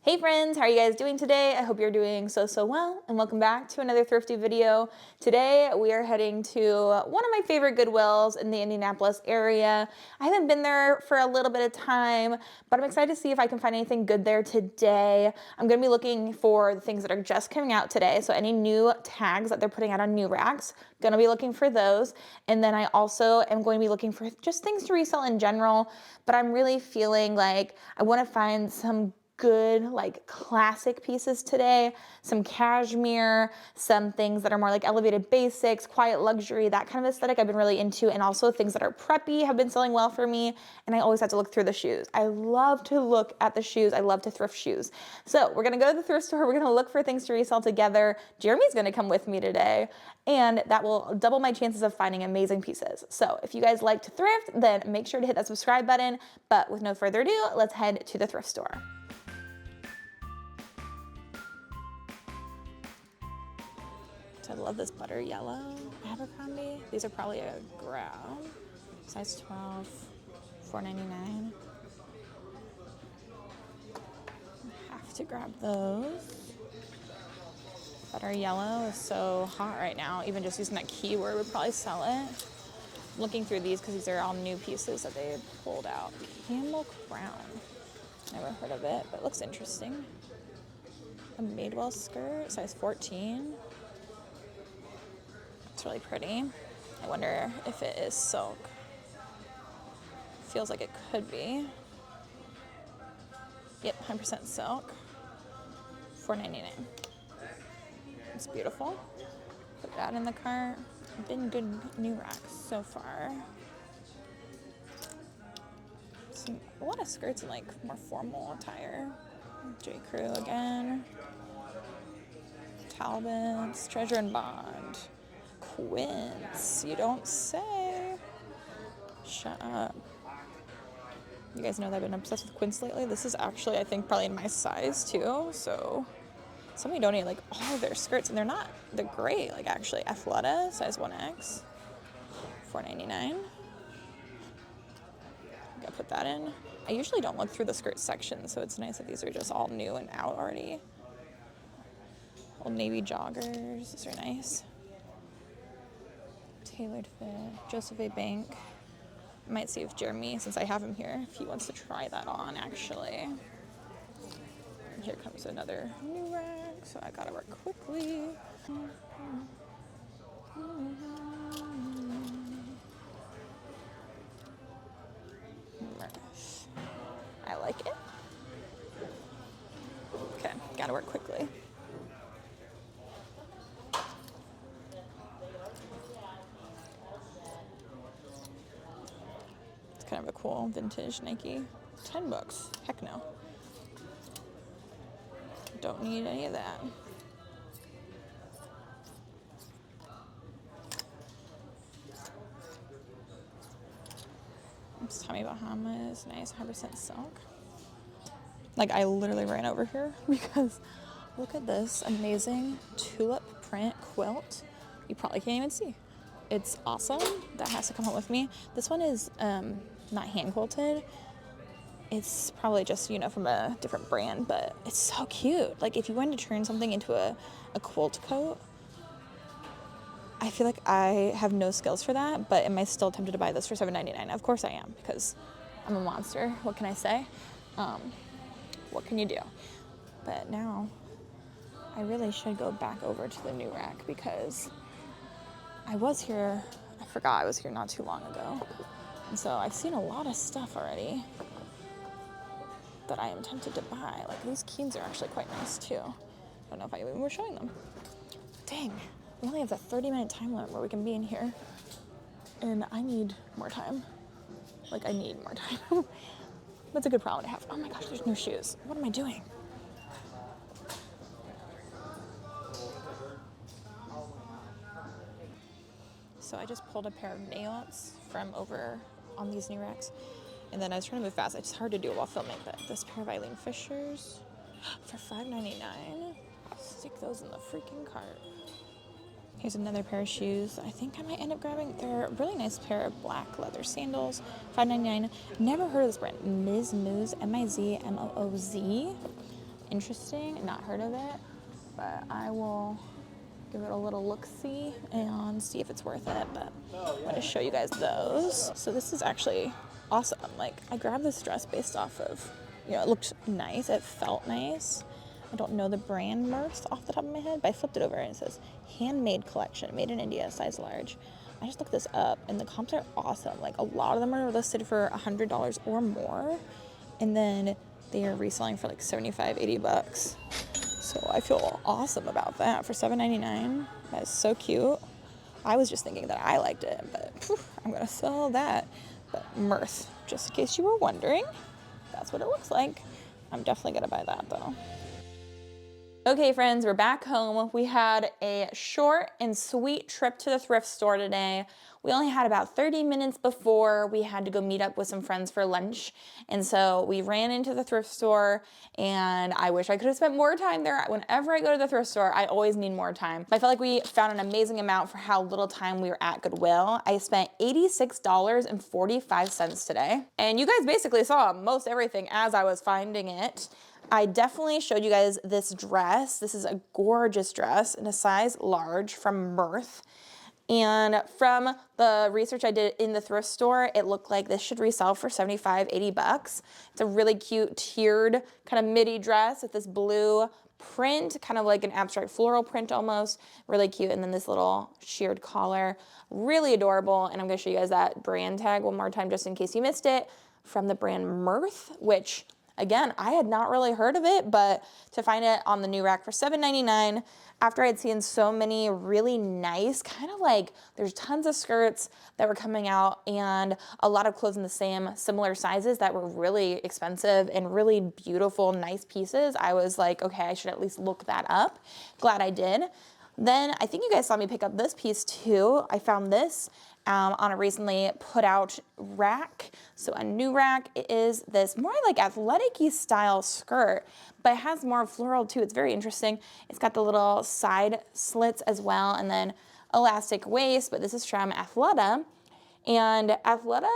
Hey friends, how are you guys doing today? I hope you're doing so well, and welcome back to another thrifty video. Today we are heading to one of my favorite Goodwills in the Indianapolis area. I haven't been there for a little bit of time, but I'm excited to see if I can find anything good there today. I'm gonna be looking for the things that are just coming out today, so any new tags that they're putting out on new racks, gonna be looking for those. And then I also am going to be looking for just things to resell in general, but I'm really feeling like I wanna find some good like classic pieces today, some cashmere, some things that are more like elevated basics, quiet luxury, that kind of aesthetic I've been really into, and also things that are preppy have been selling well for me. And I always have to look through the shoes. I love to look at the shoes. I love to thrift shoes. So we're gonna go to the thrift store. We're gonna look for things to resell together. Jeremy's gonna come with me today, and that will double my chances of finding amazing pieces. So if you guys like to thrift, then make sure to hit that subscribe button. But with no further ado, let's head to the thrift store. I love this butter yellow Abercrombie. These are probably a grab. Size 12, $4.99. Have to grab those. Butter yellow is so hot right now. Even just using that keyword would probably sell it. I'm looking through these because these are all new pieces that they pulled out. Camel Crown. Never heard of it, but it looks interesting. A Madewell skirt, size 14. It's really pretty. I wonder if it is silk. Feels like it could be. Yep, 100% silk. $4.99. It's beautiful. Put that in the cart. Been good new racks so far. A lot of skirts in like more formal attire. J. Crew again. Talbot's, Treasure and Bond. Quince, you don't say. Shut up. You guys know that I've been obsessed with Quince lately. This is actually, I think, probably in my size too. So somebody donated like all of their skirts, and they're great. Like actually, Athleta, size 1X, $4.99. Gotta put that in. I usually don't look through the skirt section, so it's nice that these are just all new and out already. Old Navy joggers, these are nice. Tailored fit, Joseph A. Bank. I might see if Jeremy, since I have him here, if he wants to try that on actually. And here comes another new rack, so I gotta work quickly. I like it. Okay, gotta work quickly. Kind of a cool vintage Nike. $10. Heck no. Don't need any of that. This Tommy Bahama is nice, 100% silk. Like I literally ran over here because look at this amazing tulip print quilt. You probably can't even see. It's awesome. That has to come home with me. This one is not hand quilted. It's probably just, from a different brand, but it's so cute. Like if you wanted to turn something into a quilt coat, I feel like I have no skills for that, but am I still tempted to buy this for $7.99? Of course I am, because I'm a monster. What can I say? What can you do? But now I really should go back over to the new rack because I was here, I forgot I was here not too long ago. And so I've seen a lot of stuff already that I am tempted to buy. Like these keens are actually quite nice too. I don't know if I even were showing them. Dang, we only have that 30-minute time limit where we can be in here. And I need more time. Like I need more time. That's a good problem to have. Oh my gosh, there's new shoes. What am I doing? So I just pulled a pair of nails from over on these new racks. And then I was trying to move fast. It's hard to do it while filming, but this pair of Eileen Fishers for $5.99. Stick those in the freaking cart. Here's another pair of shoes. I think I might end up grabbing. They're a really nice pair of black leather sandals. $5.99. Never heard of this brand. Ms. Mooz, M-I-Z, M-O-O-Z. interesting, not heard of it, but I will give it a little look-see and see if it's worth it. But I'm gonna show you guys those. So this is actually awesome. Like, I grabbed this dress based off of, you know, it looked nice, it felt nice. I don't know the brand Mirth off the top of my head, but I flipped it over and it says handmade collection, made in India, size large. I just looked this up and the comps are awesome. Like, a lot of them are listed for $100 or more, and then they are reselling for like 75, 80 bucks. So I feel awesome about that for $7.99. That is so cute. I was just thinking that I liked it, but phew, I'm gonna sell that. But Mirth, just in case you were wondering, that's what it looks like. I'm definitely gonna buy that though. Okay friends, we're back home. We had a short and sweet trip to the thrift store today. We only had about 30 minutes before we had to go meet up with some friends for lunch. And so we ran into the thrift store, and I wish I could have spent more time there. Whenever I go to the thrift store, I always need more time. But I felt like we found an amazing amount for how little time we were at Goodwill. I spent $86.45 today. And you guys basically saw most everything as I was finding it. I definitely showed you guys this dress. This is a gorgeous dress in a size large from Mirth. And from the research I did in the thrift store, it looked like this should resell for 75, 80 bucks. It's a really cute tiered kind of midi dress with this blue print, kind of like an abstract floral print almost. Really cute. And then this little sheared collar, really adorable. And I'm gonna show you guys that brand tag one more time just in case you missed it, from the brand Mirth, which again, I had not really heard of it, but to find it on the new rack for $7.99, after I'd seen so many really nice, kind of like, there's tons of skirts that were coming out and a lot of clothes in the same similar sizes that were really expensive and really beautiful, nice pieces. I was like, okay, I should at least look that up. Glad I did. Then I think you guys saw me pick up this piece too. I found this on a recently put out rack. So a new rack is this more like athletic-y style skirt, but it has more floral too. It's very interesting. It's got the little side slits as well, and then elastic waist, but this is from Athleta. And Athleta,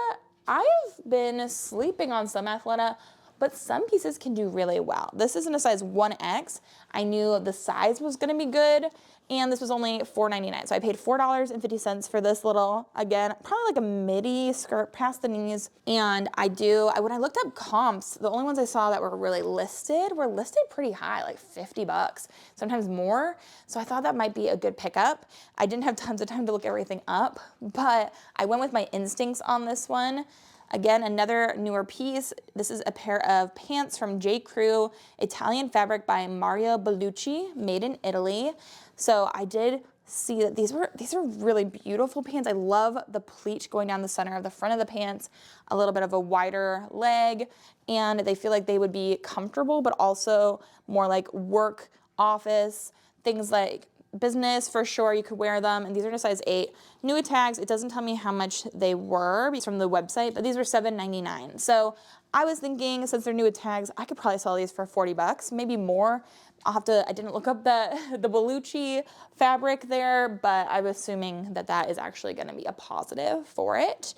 I've been sleeping on some Athleta, but some pieces can do really well. This is in a size 1X. I knew the size was gonna be good, and this was only $4.99. So I paid $4.50 for this little, again, probably like a midi skirt past the knees. And when I looked up comps, the only ones I saw that were really listed were listed pretty high, like 50 bucks, sometimes more. So I thought that might be a good pickup. I didn't have tons of time to look everything up, but I went with my instincts on this one. Again, another newer piece. This is a pair of pants from J. Crew, Italian fabric by Mario Bellucci, made in Italy. So I did see that these are really beautiful pants. I love the pleat going down the center of the front of the pants, a little bit of a wider leg, and they feel like they would be comfortable, but also more like work, office, things like business for sure. You could wear them, and these are in a size 8. New tags, it doesn't tell me how much they were from the website, but these were $7.99. So I was thinking, since they're new tags, I could probably sell these for 40 bucks, maybe more. I didn't look up the Bellucci fabric there, but I'm assuming that that is actually gonna be a positive for it.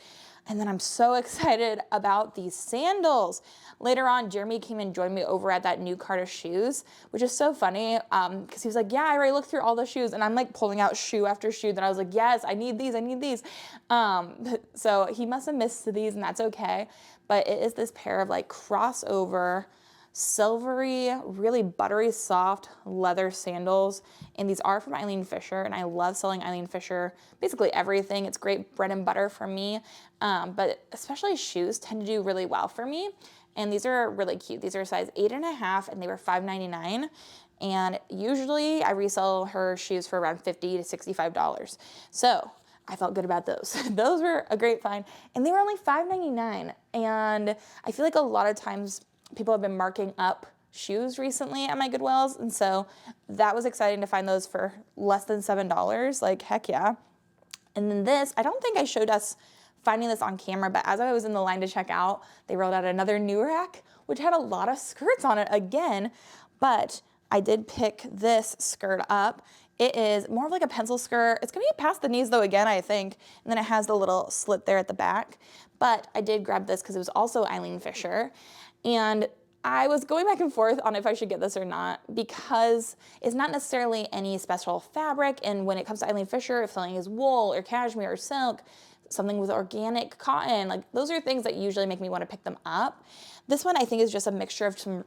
And then I'm so excited about these sandals. Later on, Jeremy came and joined me over at that new cart of shoes, which is so funny because he was like, yeah, I already looked through all the shoes. And I'm like pulling out shoe after shoe that I was like, yes, I need these, I need these. So he must have missed these, and that's okay. But it is this pair of like crossover, silvery, really buttery soft leather sandals, and these are from Eileen Fisher, and I love selling Eileen Fisher basically everything. It's great bread and butter for me, but especially shoes tend to do really well for me, and these are really cute. These are a size 8.5, and they were $5.99, and usually I resell her shoes for around $50 to $65. So I felt good about those. Those were a great find, and they were only $5.99, and I feel like a lot of times people have been marking up shoes recently at my Goodwills, and so that was exciting to find those for less than $7. Like, heck yeah. And then this, I don't think I showed us finding this on camera, but as I was in the line to check out, they rolled out another new rack, which had a lot of skirts on it again, but I did pick this skirt up. It is more of like a pencil skirt. It's gonna be past the knees though again, I think, and then it has the little slit there at the back, but I did grab this because it was also Eileen Fisher. And I was going back and forth on if I should get this or not because it's not necessarily any special fabric. And when it comes to Eileen Fisher, if something is wool or cashmere or silk, something with organic cotton, like those are things that usually make me want to pick them up. This one I think is just a mixture of some,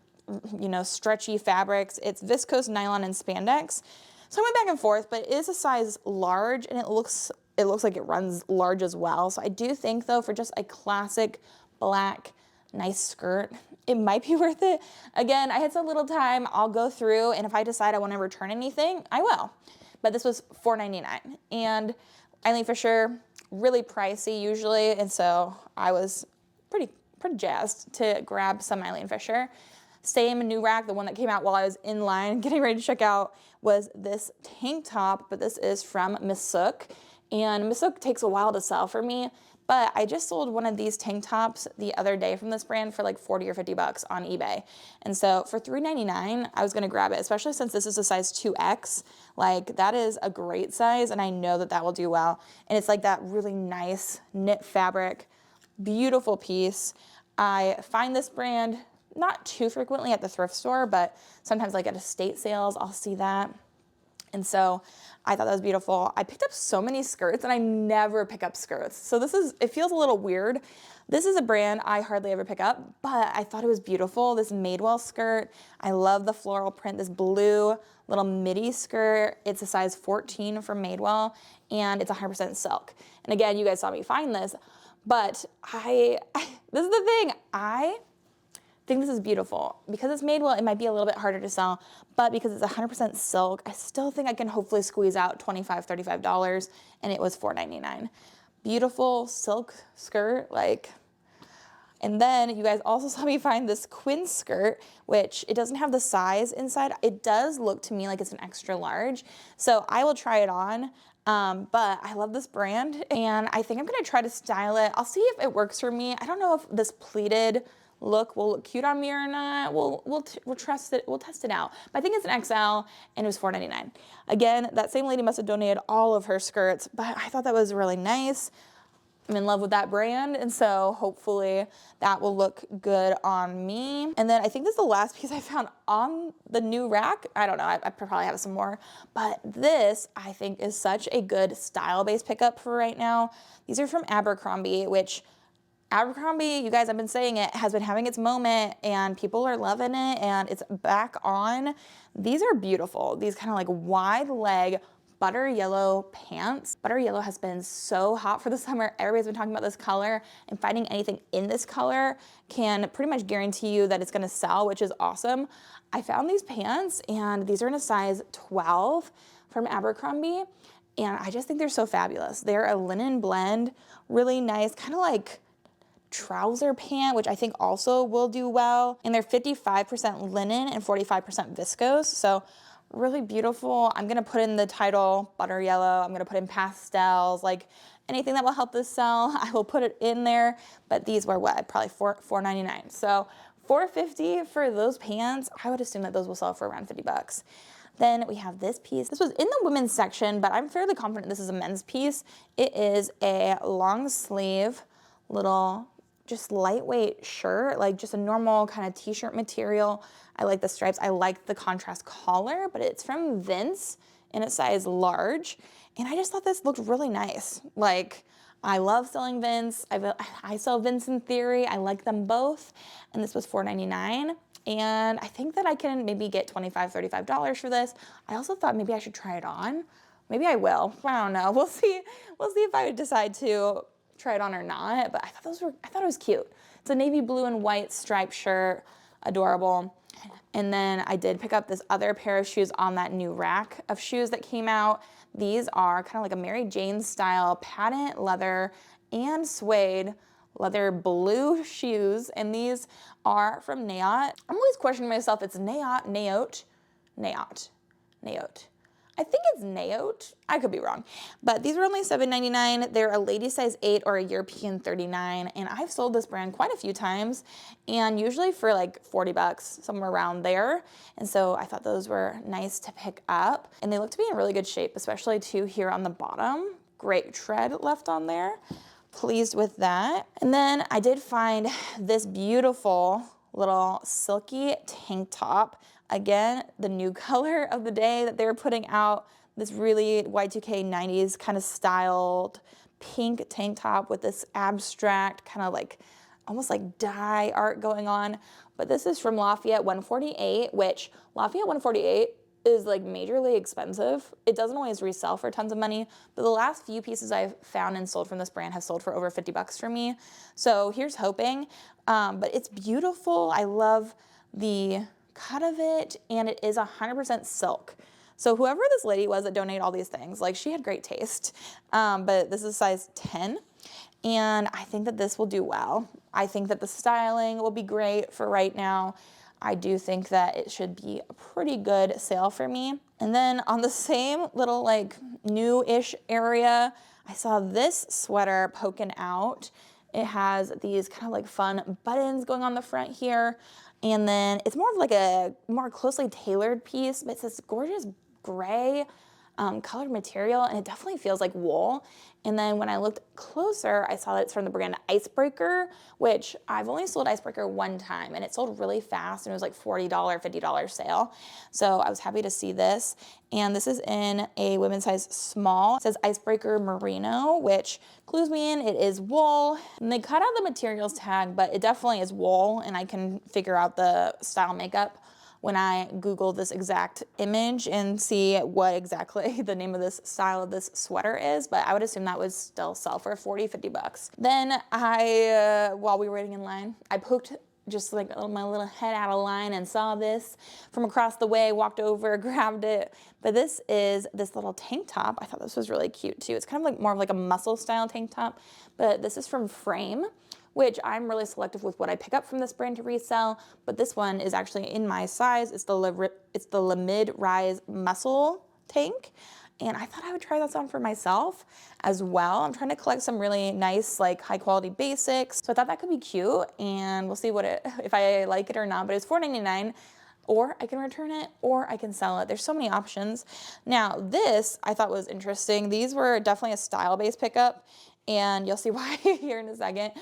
you know, stretchy fabrics. It's viscose, nylon, and spandex. So I went back and forth, but it is a size large and it looks like it runs large as well. So I do think though, for just a classic black, nice skirt, it might be worth it. Again, I had so little time, I'll go through and if I decide I want to return anything, I will. But this was $4.99 and Eileen Fisher, really pricey usually. And so I was pretty jazzed to grab some Eileen Fisher. Same new rack, the one that came out while I was in line getting ready to check out was this tank top, but this is from Miss Sook. And Miss Sook takes a while to sell for me, but I just sold one of these tank tops the other day from this brand for like 40 or 50 bucks on eBay. And so for $3.99, I was gonna grab it, especially since this is a size 2X. Like that is a great size and I know that that will do well. And it's like that really nice knit fabric, beautiful piece. I find this brand not too frequently at the thrift store, but sometimes like at estate sales, I'll see that. And so I thought that was beautiful. I picked up so many skirts and I never pick up skirts. So it feels a little weird. This is a brand I hardly ever pick up, but I thought it was beautiful. This Madewell skirt. I love the floral print, this blue little midi skirt. It's a size 14 from Madewell and it's 100% silk. And again, you guys saw me find this, but this is the thing. I think this is beautiful. Because it's Madewell, it might be a little bit harder to sell, but because it's 100% silk, I still think I can hopefully squeeze out $25, $35, and it was $4.99. Beautiful silk skirt, like. And then you guys also saw me find this Quinn skirt, which it doesn't have the size inside. It does look to me like it's an extra large, so I will try it on. But I love this brand, and I think I'm gonna try to style it. I'll see if it works for me. I don't know if this pleated look will look cute on me or not. We'll test it out. But I think it's an XL and it was $4.99. Again, that same lady must have donated all of her skirts, but I thought that was really nice. I'm in love with that brand, and so hopefully that will look good on me. And then I think this is the last piece I found on the new rack. I don't know, I probably have some more, but this I think is such a good style-based pickup for right now. These are from Abercrombie, which Abercrombie, you guys, I've been saying it, has been having its moment and people are loving it and it's back on. These are beautiful. These kind of like wide leg butter yellow pants. Butter yellow has been so hot for the summer. Everybody's been talking about this color, and finding anything in this color can pretty much guarantee you that it's gonna sell, which is awesome. I found these pants and these are in a size 12 from Abercrombie. And I just think they're so fabulous. They're a linen blend, really nice, kind of like trouser pant, which I think also will do well. And they're 55% linen and 45% viscose. So really beautiful. I'm gonna put in the title butter yellow. I'm gonna put in pastels, like anything that will help this sell, I will put it in there. But these were what, probably $4.99. So $4.50 for those pants. I would assume that those will sell for around 50 bucks. Then we have this piece. This was in the women's section, but I'm fairly confident this is a men's piece. It is a long sleeve, little, just lightweight shirt, like just a normal kind of t-shirt material. I like the stripes. I like the contrast collar, but it's from Vince in a size large. And I just thought this looked really nice. Like, I love selling Vince. I sell Vince in Theory. I like them both. And this was $4.99. And I think that I can maybe get $25, $35 for this. I also thought maybe I should try it on. Maybe I will. I don't know. We'll see. We'll see if I decide to try it on or not. But I thought it was cute. It's a navy blue and white striped shirt. Adorable. And then I did pick up this other pair of shoes on that new rack of shoes that came out. These are kind of like a Mary Jane style patent leather and suede leather blue shoes, and these are from Naot. I'm always questioning myself. It's Naot. I think it's Naot. I could be wrong. But these were only $7.99. They're a lady size 8 or a European 39. And I've sold this brand quite a few times, and usually for like 40 bucks, somewhere around there. And so I thought those were nice to pick up. And they look to be in really good shape, especially too here on the bottom. Great tread left on there. Pleased with that. And then I did find this beautiful little silky tank top. Again, the new color of the day that they were putting out, this really Y2K 90s kind of styled pink tank top with this abstract kind of like almost like dye art going on. But this is from Lafayette 148, which Lafayette 148 is like majorly expensive. It doesn't always resell for tons of money, but the last few pieces I've found and sold from this brand have sold for over 50 bucks for me. So here's hoping, but it's beautiful. I love the cut of it, and it is 100% silk. So whoever this lady was that donated all these things, like she had great taste, but this is size 10. And I think that this will do well. I think that the styling will be great for right now. I do think that it should be a pretty good sale for me. And then on the same little like new-ish area, I saw this sweater poking out. It has these kind of like fun buttons going on the front here. And then it's more of like a more closely tailored piece, but it's this gorgeous gray colored material, and it definitely feels like wool. And then when I looked closer, I saw that it's from the brand Icebreaker, which I've only sold Icebreaker one time, and it sold really fast, and it was like $40, $50 sale. So I was happy to see this. And this is in a women's size small. It says Icebreaker Merino, which clues me in, it is wool. And they cut out the materials tag, but it definitely is wool, and I can figure out the style makeup when I Google this exact image and see what exactly the name of this style of this sweater is, but I would assume that would still sell for 40, 50 bucks. Then while we were waiting in line, I poked just like my little head out of line and saw this from across the way, walked over, grabbed it. But this is this little tank top. I thought this was really cute too. It's kind of like more of like a muscle style tank top, but this is from Frame, which I'm really selective with what I pick up from this brand to resell, but this one is actually in my size. It's the mid-rise muscle tank, and I thought I would try this on for myself as well. I'm trying to collect some really nice, like high-quality basics, so I thought that could be cute, and we'll see if I like it or not, but it's $4.99. Or I can return it, or I can sell it. There's so many options. Now, this I thought was interesting. These were definitely a style-based pickup, and you'll see why here in a second.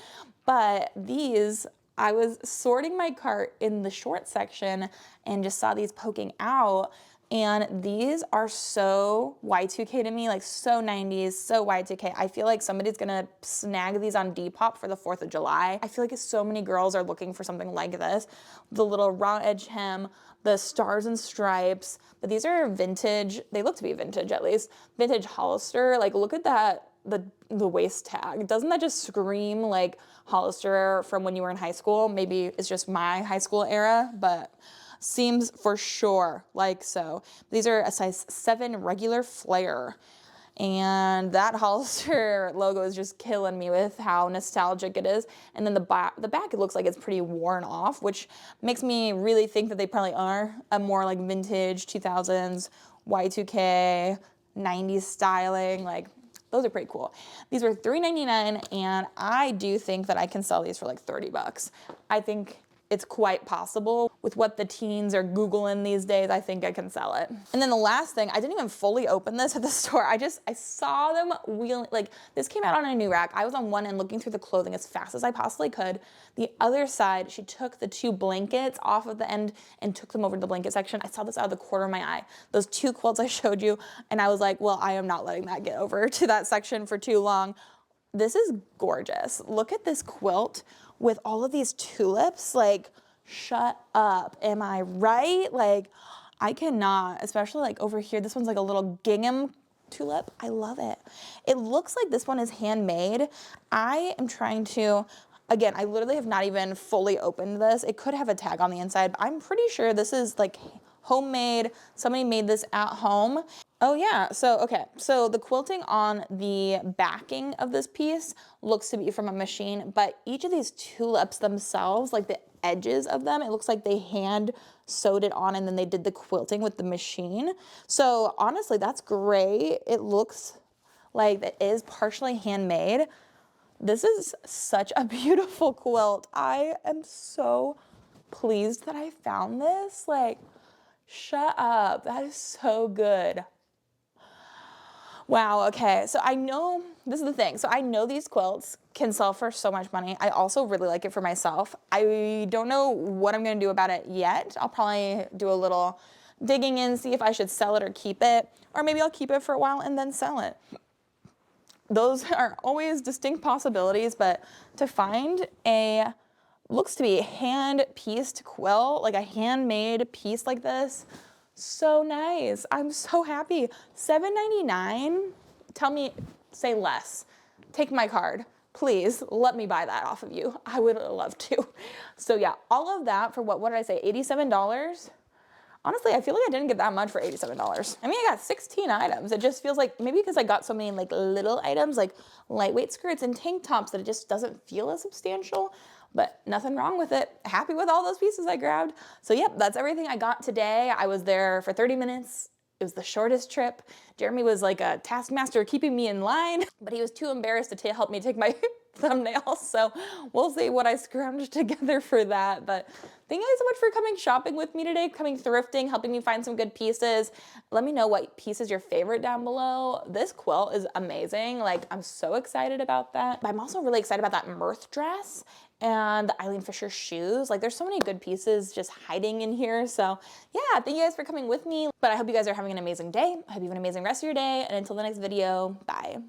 But these, I was sorting my cart in the short section and just saw these poking out. And these are so Y2K to me, like so 90s, so Y2K. I feel like somebody's gonna snag these on Depop for the 4th of July. I feel like so many girls are looking for something like this. The little raw edge hem, the stars and stripes, but these are vintage. They look to be vintage at least. Vintage Hollister, like look at that, the waist tag. Doesn't that just scream like Hollister from when you were in high school? Maybe it's just my high school era, but seems for sure like so. These are a size 7 regular flare. And that Hollister logo is just killing me with how nostalgic it is. And then the back, it looks like it's pretty worn off, which makes me really think that they probably are a more like vintage 2000s, Y2K, 90s styling. Like, those are pretty cool. These were $3.99, and I do think that I can sell these for like 30 bucks. I think it's quite possible. With what the teens are Googling these days, I think I can sell it. And then the last thing, I didn't even fully open this at the store. I saw them wheeling, like this came out on a new rack. I was on one end looking through the clothing as fast as I possibly could. The other side, she took the 2 blankets off of the end and took them over to the blanket section. I saw this out of the corner of my eye. Those 2 quilts I showed you, and I was like, well, I am not letting that get over to that section for too long. This is gorgeous. Look at this quilt with all of these tulips. Like, shut up. Am I right? Like, I cannot, especially like over here. This one's like a little gingham tulip. I love it. It looks like this one is handmade. I am trying to, again, I literally have not even fully opened this. It could have a tag on the inside, but I'm pretty sure this is like homemade. Somebody made this at home. Oh yeah, so the quilting on the backing of this piece looks to be from a machine, but each of these tulips themselves, like the edges of them, it looks like they hand sewed it on and then they did the quilting with the machine. So honestly, that's great. It looks like it is partially handmade. This is such a beautiful quilt. I am so pleased that I found this. Like, shut up. That is so good. Wow, okay. So I know, this is the thing. So I know these quilts can sell for so much money. I also really like it for myself. I don't know what I'm gonna do about it yet. I'll probably do a little digging in, see if I should sell it or keep it, or maybe I'll keep it for a while and then sell it. Those are always distinct possibilities, but to find a, looks to be hand-pieced quilt, like a handmade piece like this, so nice. I'm so happy. $7.99. Tell me, say less. Take my card. Please let me buy that off of you. I would love to. So yeah, all of that for what did I say, $87? Honestly, I feel like I didn't get that much for $87. I mean, I got 16 items. It just feels like, maybe because I got so many like little items, like lightweight skirts and tank tops, that it just doesn't feel as substantial, but nothing wrong with it. Happy with all those pieces I grabbed. So yep, that's everything I got today. I was there for 30 minutes. It was the shortest trip. Jeremy was like a taskmaster keeping me in line, but he was too embarrassed to help me take my thumbnails. So we'll see what I scrounged together for that. But thank you guys so much for coming shopping with me today, coming thrifting, helping me find some good pieces. Let me know what piece is your favorite down below. This quilt is amazing. Like, I'm so excited about that. But I'm also really excited about that Mirth dress and the Eileen Fisher shoes. Like, there's so many good pieces just hiding in here. So yeah, thank you guys for coming with me. But I hope you guys are having an amazing day. I hope you have an amazing rest of your day. And until the next video, bye.